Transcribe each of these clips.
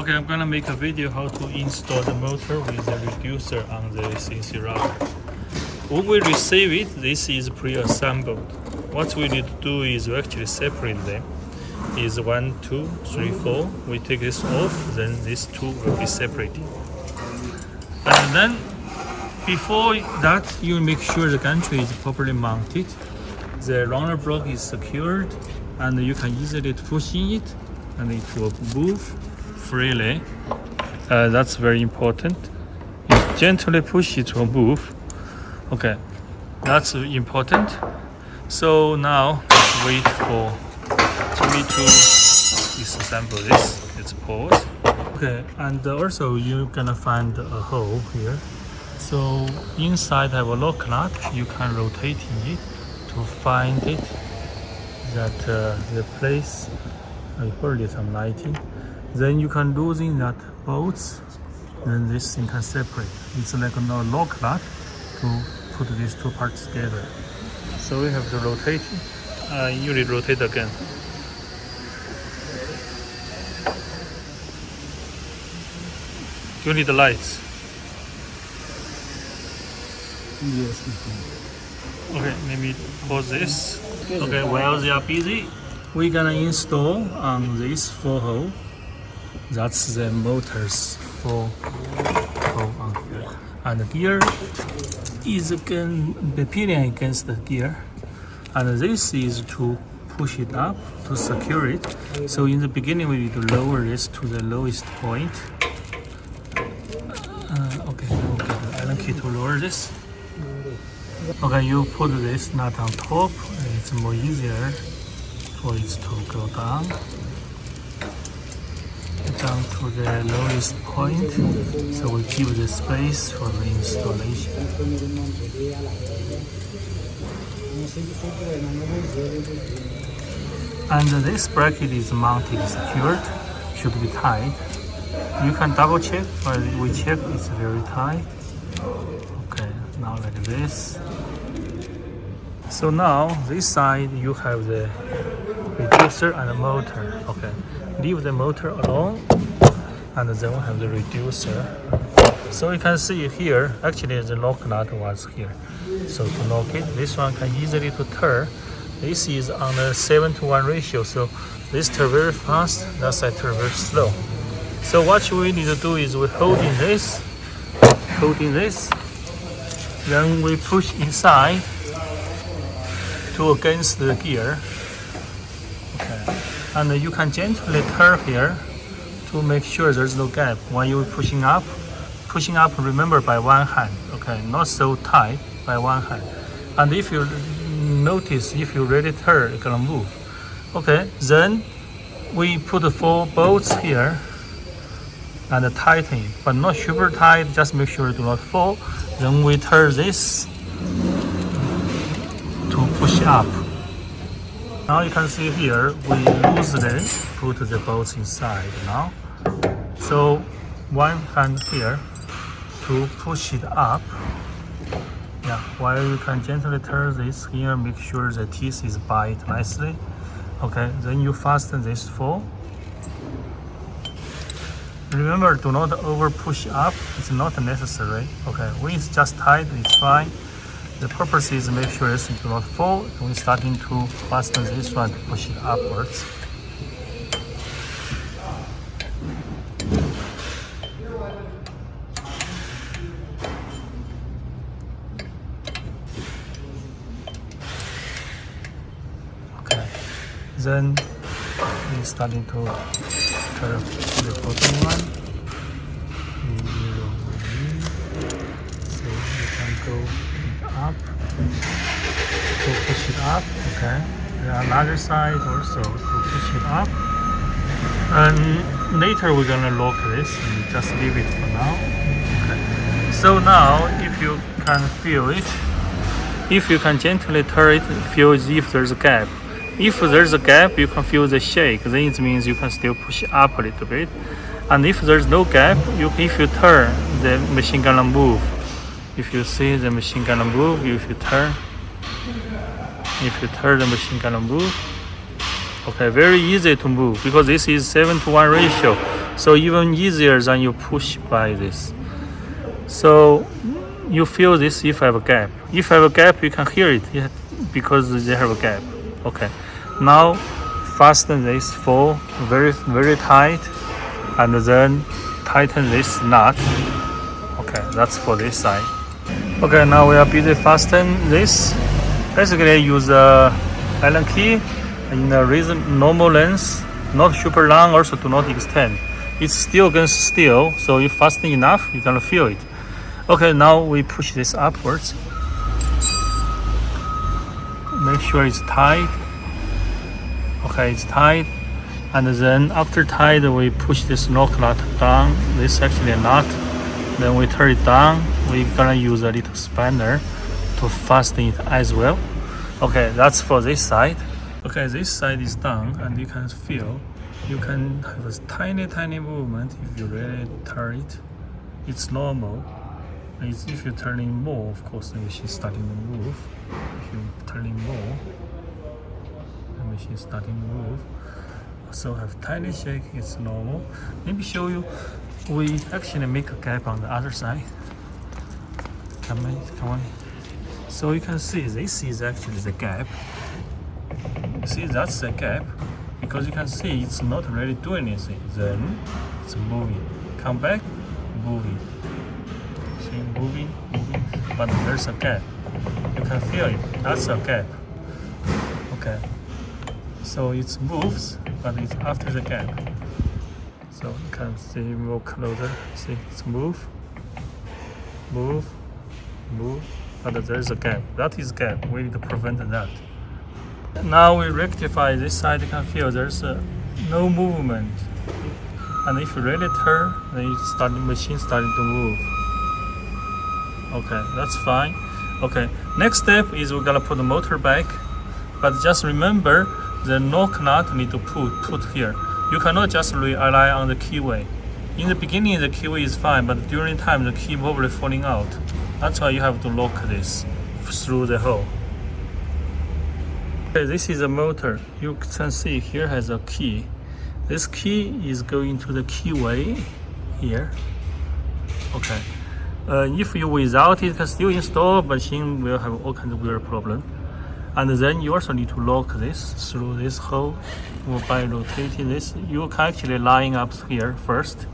Okay, I'm gonna make a video how to install the motor with the reducer on the CNC router. When we receive it, this is pre-assembled. What we need to do is we actually separate them. Is 1, 2, 3, 4. We take this off, then these two will be separated. And then before that, you make sure the gantry is properly mounted. The roller block is secured, and you can easily push in it, and it will move freely. That's very important. You gently push, it will move. Okay, that's important. So now let's wait for Jimmy to disassemble this. Let's pause. Okay, and also you're gonna find a hole here. So inside have a lock nut. You can rotate it to find it. That the place. I heard some lighting. Then you can loosen that bolts. Then this thing can separate. It's like a lock nut to put these two parts together. So we have to rotate it. You need to rotate again. Do you need the lights? Yes. Okay, let me pause this. Okay, while they are busy, we're gonna install on this 4-hole. That's the motor's 4-hole on here. And the gear is the pinion against the gear. And this is to push it up to secure it. So in the beginning, we need to lower this to the lowest point. Okay, we'll get the Allen key to lower this. Okay, you put this nut on top. It's more easier for it to go down to the lowest point. So we give the space for the installation. And this bracket is mounted, secured, should be tight. You can double check, but we check it's very tight. Okay, now like this. So now this side you have the reducer and the motor. Okay, leave the motor alone, and then we have the reducer. So you can see here, actually the lock nut was here. So to lock it, this one can easily to turn. This is on a 7-to-1 ratio, so this turn very fast, that side turn very slow. So what we need to do is we holding this, then we push inside to against the gear. Okay, and you can gently turn here to make sure there's no gap. When you're pushing up, remember by one hand. Okay, not so tight, by one hand. And if you notice, if you really turn, it's gonna move. Okay, then we put the 4 bolts here and tighten it, but not super tight, just make sure it do not fall. Then we turn this to push up. Now you can see here, we loosely put the bolts inside now. So one hand here to push it up. Yeah, while you can gently turn this here, make sure the teeth is bite nicely. Okay, then you fasten this 4. Remember, do not over push up. It's not necessary. Okay, when it's just tight, it's fine. The purpose is make sure this do not fall. We're starting to fasten this one to push it upwards. Okay, then we're starting to turn the bottom one. So you can go up to push it up. Okay, the other side also to push it up. And later we're gonna lock this and just leave it for now. Okay, so now if you can feel it, if you can gently turn it, feel as if there's a gap. If there's a gap, you can feel the shake. Then it means you can still push up a little bit. And if there's no gap, if you turn, the machine gonna move. If you see the machine gonna move, if you turn, the machine gonna move. Okay, very easy to move because this is 7-to-1 ratio. so even easier than you push by this. So you feel this if I have a gap. If I have a gap, you can hear it because they have a gap. Okay, now fasten this four very tight, and then tighten this nut. Okay, that's for this side. Okay, now we are busy fasten this. Basically, use a Allen key in a normal length, not super long, also do not extend. It's still against steel, so if fasten enough, you're gonna feel it. Okay, now we push this upwards. Make sure it's tight. Okay, it's tight. And then after tight, we push this lock nut down. This is actually a nut. Then we turn it down. We're gonna use a little spanner to fasten it as well. Okay, that's for this side. Okay, this side is done, and you can feel, you can have a tiny movement if you really turn it. It's normal. If you're turning more, of course, the machine is starting to move. If you're turning more, the machine is starting to move. So have tiny shake, it's normal. Let me show you. We actually make a gap on the other side. Come on. So you can see this is actually the gap. See, that's the gap, because you can see it's not really doing anything. Then it's moving. Come back, moving. See, moving, but there's a gap. You can feel it. That's a gap. Okay. So it moves, but it's after the gap. So you can see more closer. See, it's move, but there's a gap. That is gap. We need to prevent that. Now we rectify this side. You can feel there's no movement. And if you really turn, then the machine starting to move. Okay, that's fine. Okay, next step is we're gonna put the motor back, but just remember the lock nut need to put here. You cannot just rely on the keyway. In the beginning, the keyway is fine, but during time the key probably falling out. That's why you have to lock this through the hole. Okay, this is a motor. You can see here has a key. This key is going to the keyway here. Okay. If you without it can still install, machine will have all kinds of weird problem. And then you also need to lock this through this hole by rotating this. You can actually line up here first.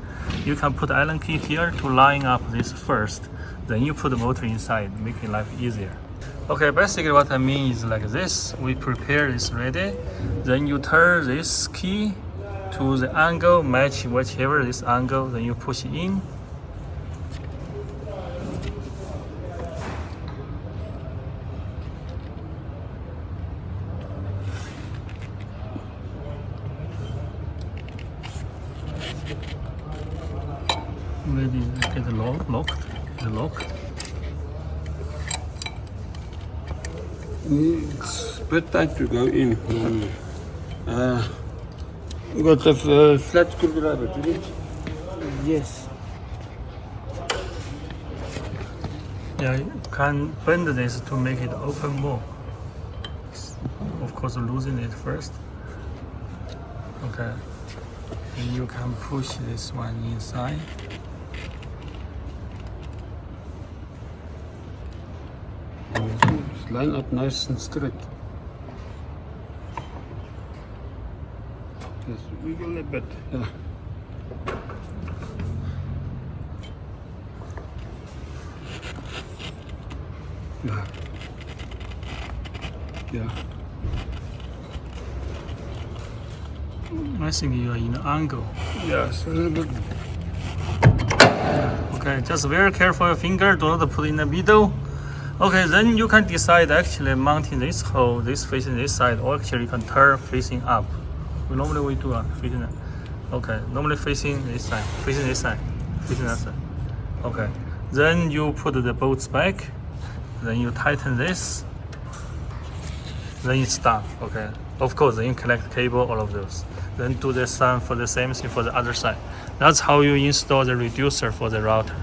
You can put Allen key here to line up this first. Then you put the motor inside, making life easier. Okay, basically what I mean is like this. We prepare this ready. Then you turn this key to the angle, match whichever this angle, then you push it in. Maybe get locked. It's a bit tight to go in. You got the flat screwdriver, did it? Yes. Yeah, you can bend this to make it open more. Of course, losing it first. Okay. And you can push this one inside. Just line up nice and straight. Just wiggle a bit. Yeah. Yeah. I think you are in an angle. Yes, a little bit. Okay, just very careful your finger, do not put in the middle. Okay, then you can decide actually mounting this hole, this facing this side, or actually you can turn facing up. Normally we do facing that. Okay, normally facing this side, facing this side, facing that side. Okay, then you put the bolts back, then you tighten this, then it's done. Okay, of course, then you connect cable, all of those. Then do the same for the same thing for the other side. That's how you install the reducer for the router.